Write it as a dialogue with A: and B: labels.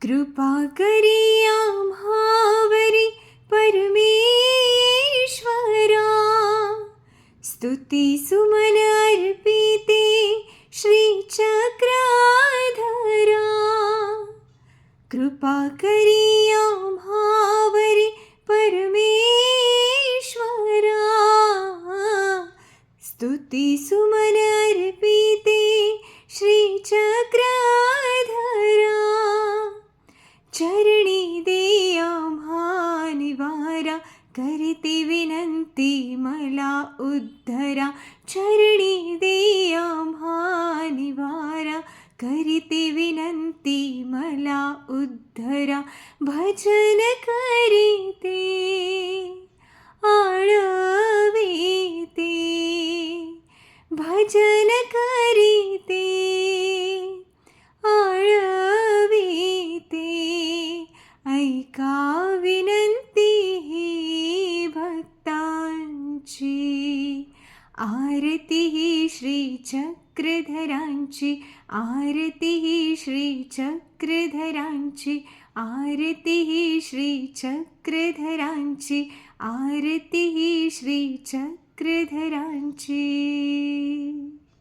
A: कृपा करी आम्हावरी परमेश्वरा, स्तुती सुमन अर्पिते श्रीचक्रधरा. कृपा करी आम्हावरी परमेश्वरा, स्तुती सुमन अर्पिते श्रीचक्रधरा. चरणी दे आम्हा निवारा, करते विनंती मला उद्धरा. चरणी दे आम्हा निवारा, करते विनंती मला उद्धरा. भजन करीते आळविते, भजन करीते आळविते. ऐका विनंती ही भक्तांची, आरती ही श्री चक्रधरांची, आरती ही श्री चक्रधरांची, आरती ही श्री चक्रधरांची, आरती ही श्री चक्रधरांची.